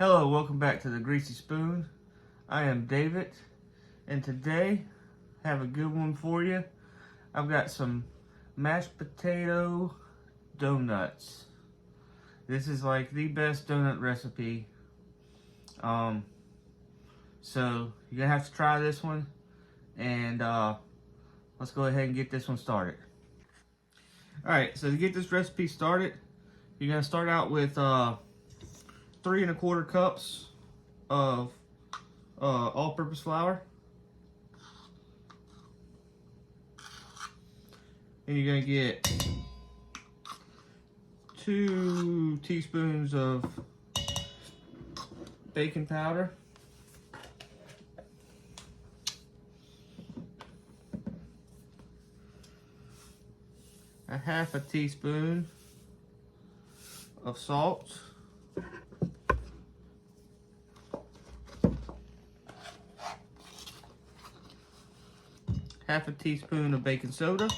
Hello, welcome back to the Greasy Spoon. I am David, and today I have a good one for you. I've got some mashed potato donuts. This is like the best donut recipe. So you're gonna have to try this one, and let's go ahead and get this one started. Alright, so to get this recipe started, you're gonna start out with 3 1/4 cups of all-purpose flour. And you're gonna get 2 teaspoons of baking powder. A 1/2 teaspoon of salt. 1/2 teaspoon of baking soda.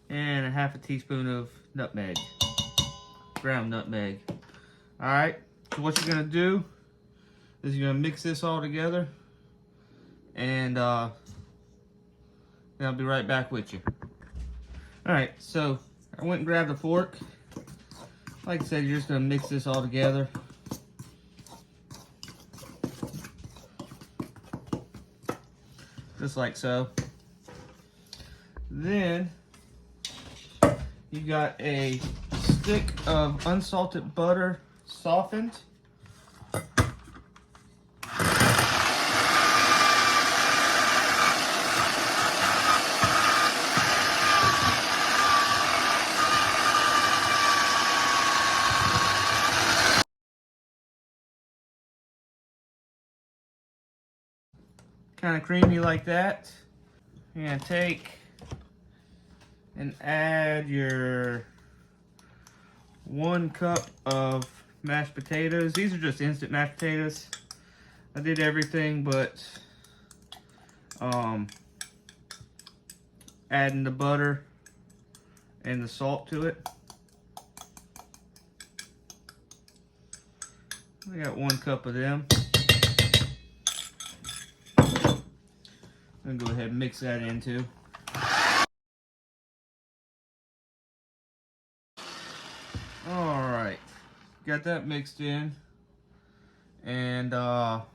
And a 1/2 teaspoon of nutmeg, ground nutmeg. Alright, so what you're going to do is you're going to mix this all together, and I'll be right back with you. Alright, so I went and grabbed a fork. Like I said, you're just going to mix this all together. Just like so. Then you got a stick of unsalted butter, softened. Kind of creamy like that. You're gonna take and add your 1 cup of mashed potatoes. These are just instant mashed potatoes. I did everything but adding the butter and the salt to it. I got 1 cup of them. I'm gonna go ahead and mix that in too. Alright, got that mixed in, and let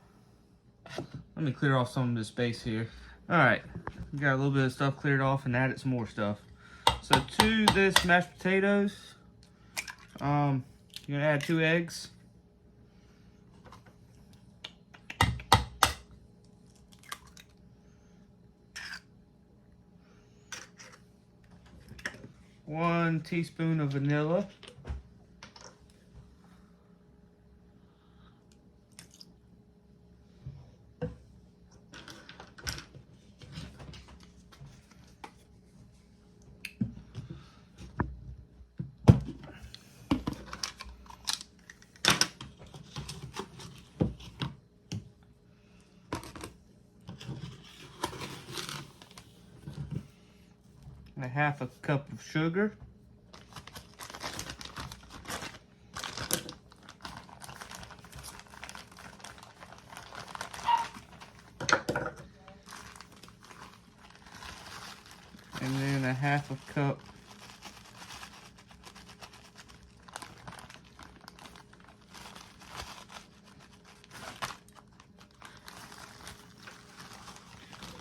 me clear off some of the space here. Alright, got a little bit of stuff cleared off and added some more stuff. So to this mashed potatoes, you're gonna add 2 eggs. One teaspoon of vanilla. And a 1/2 cup of sugar. And then a 1/2 cup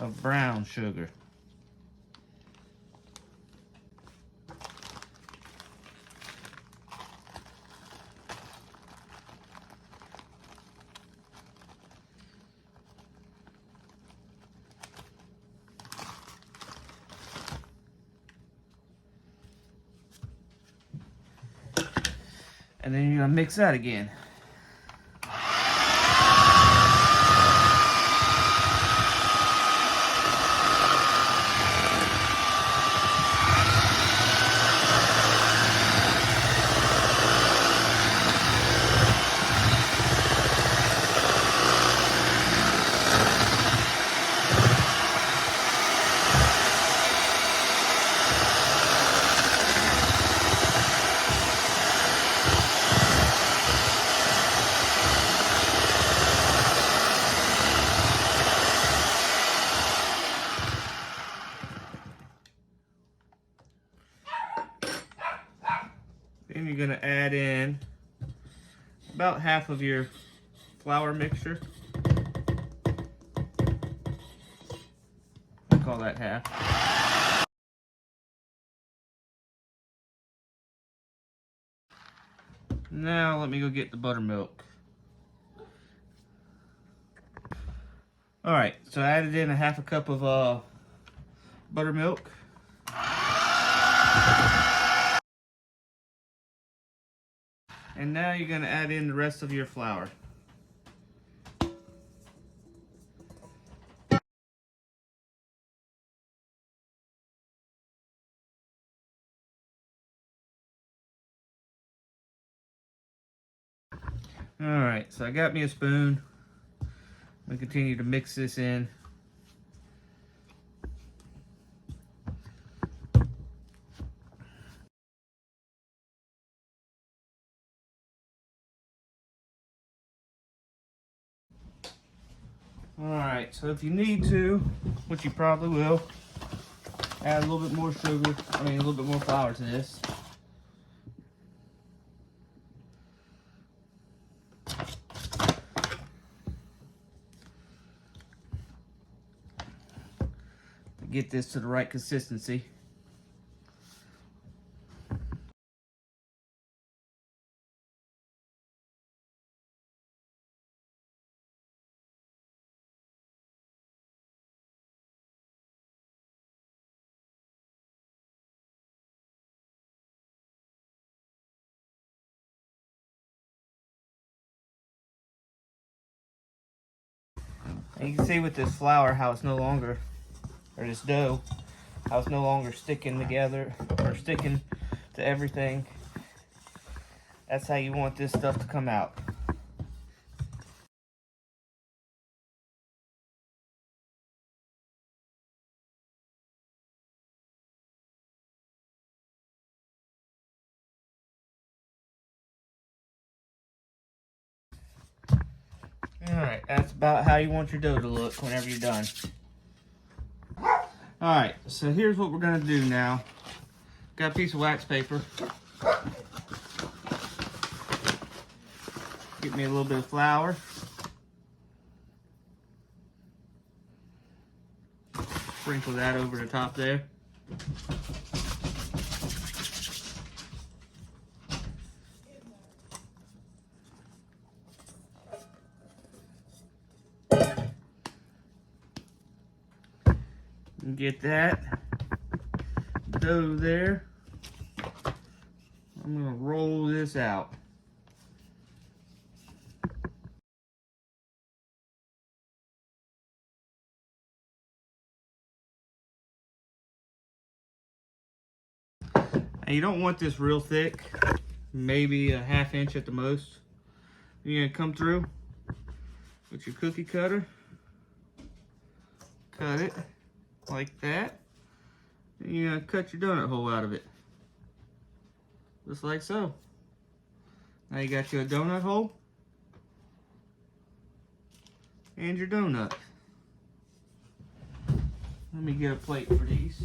of brown sugar. And then you're gonna mix that again. Then you're gonna add in about half of your flour mixture. I'll call that half. Now let me go get the buttermilk. Alright, so I added in a half a cup of buttermilk. And now you're going to add in the rest of your flour. Alright, so I got me a spoon. I'm going to continue to mix this in. Alright, so if you need to, which you probably will, add a little bit more sugar, a little bit more flour to this. To get this to the right consistency. And you can see with this flour how it's no longer, or this dough, how it's no longer sticking together or sticking to everything. That's how you want this stuff to come out. Alright, that's about how you want your dough to look whenever you're done. Alright, so here's what we're going to do now. Got a piece of wax paper. Get me a little bit of flour. Sprinkle that over the top there. Get that dough there. I'm gonna roll this out. Now you don't want this real thick, maybe a ½ inch at the most. You're gonna come through with your cookie cutter, cut it like that, and you're gonna cut your donut hole out of it. Just like so. Now you got your donut hole and your donut. Let me get a plate for these.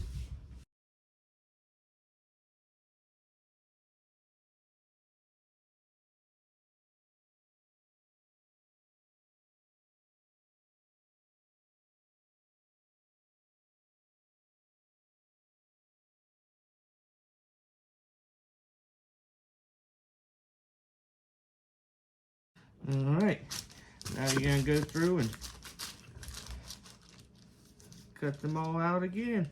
Alright, now you're going to go through and cut them all out again.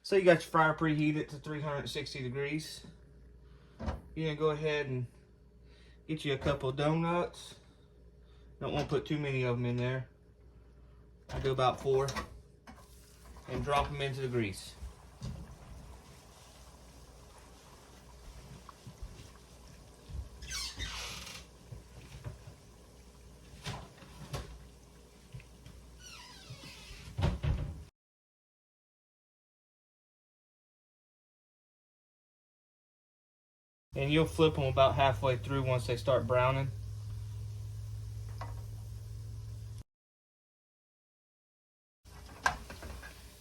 So you got your fryer preheated to 360 degrees. You're gonna go ahead and get you a couple of donuts. Don't want to put too many of them in there. I do about 4 and drop them into the grease. And you'll flip them about halfway through once they start browning.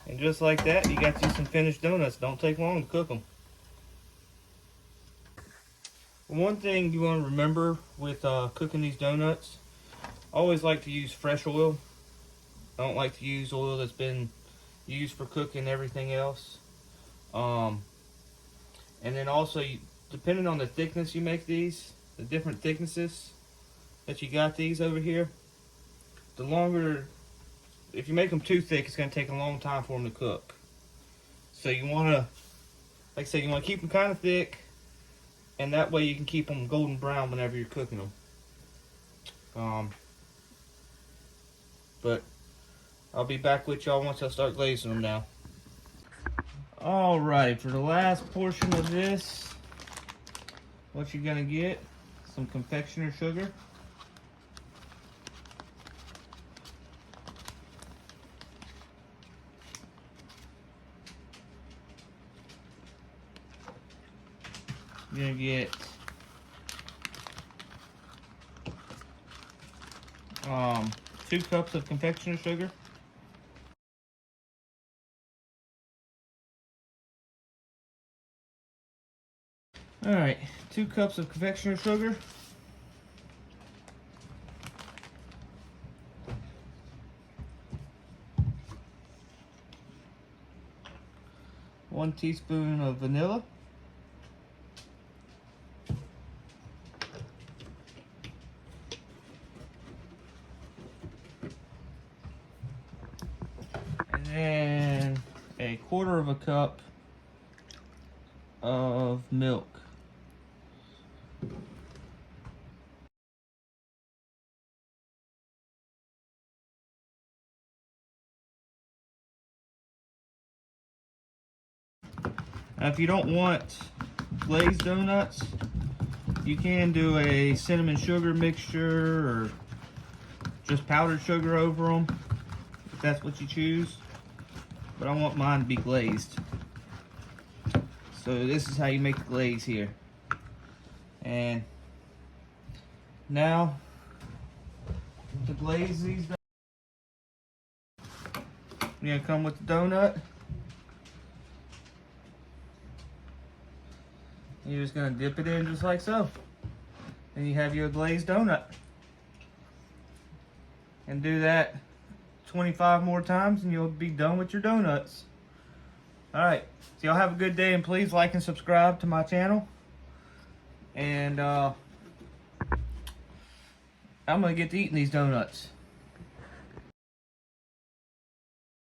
And just like that, you got you some finished donuts. Don't take long to cook them. One thing you want to remember with cooking these donuts, I always like to use fresh oil. I don't like to use oil that's been used for cooking everything else. And then also, depending on the thickness you make these, the different thicknesses that you got these over here, the longer, if you make them too thick, it's going to take a long time for them to cook. So you want to, like I said, you want to keep them kind of thick, and that way you can keep them golden brown whenever you're cooking them. But I'll be back with y'all once I start glazing them now. Alright, for the last portion of this, what you're going to get, some confectioner sugar. You're going to get 2 cups of confectioner sugar. Alright, 2 cups of confectioner sugar. One teaspoon of vanilla. And then a 1/4 of a cup of milk. Now, if you don't want glazed donuts, you can do a cinnamon sugar mixture or just powdered sugar over them, if that's what you choose. But I want mine to be glazed. So this is how you make the glaze here. And now, to glaze these, you're gonna come with the donut. You're just gonna dip it in just like so. And you have your glazed donut. And do that 25 more times and you'll be done with your donuts. Alright, so y'all have a good day, and please like and subscribe to my channel. And I'm gonna get to eating these donuts.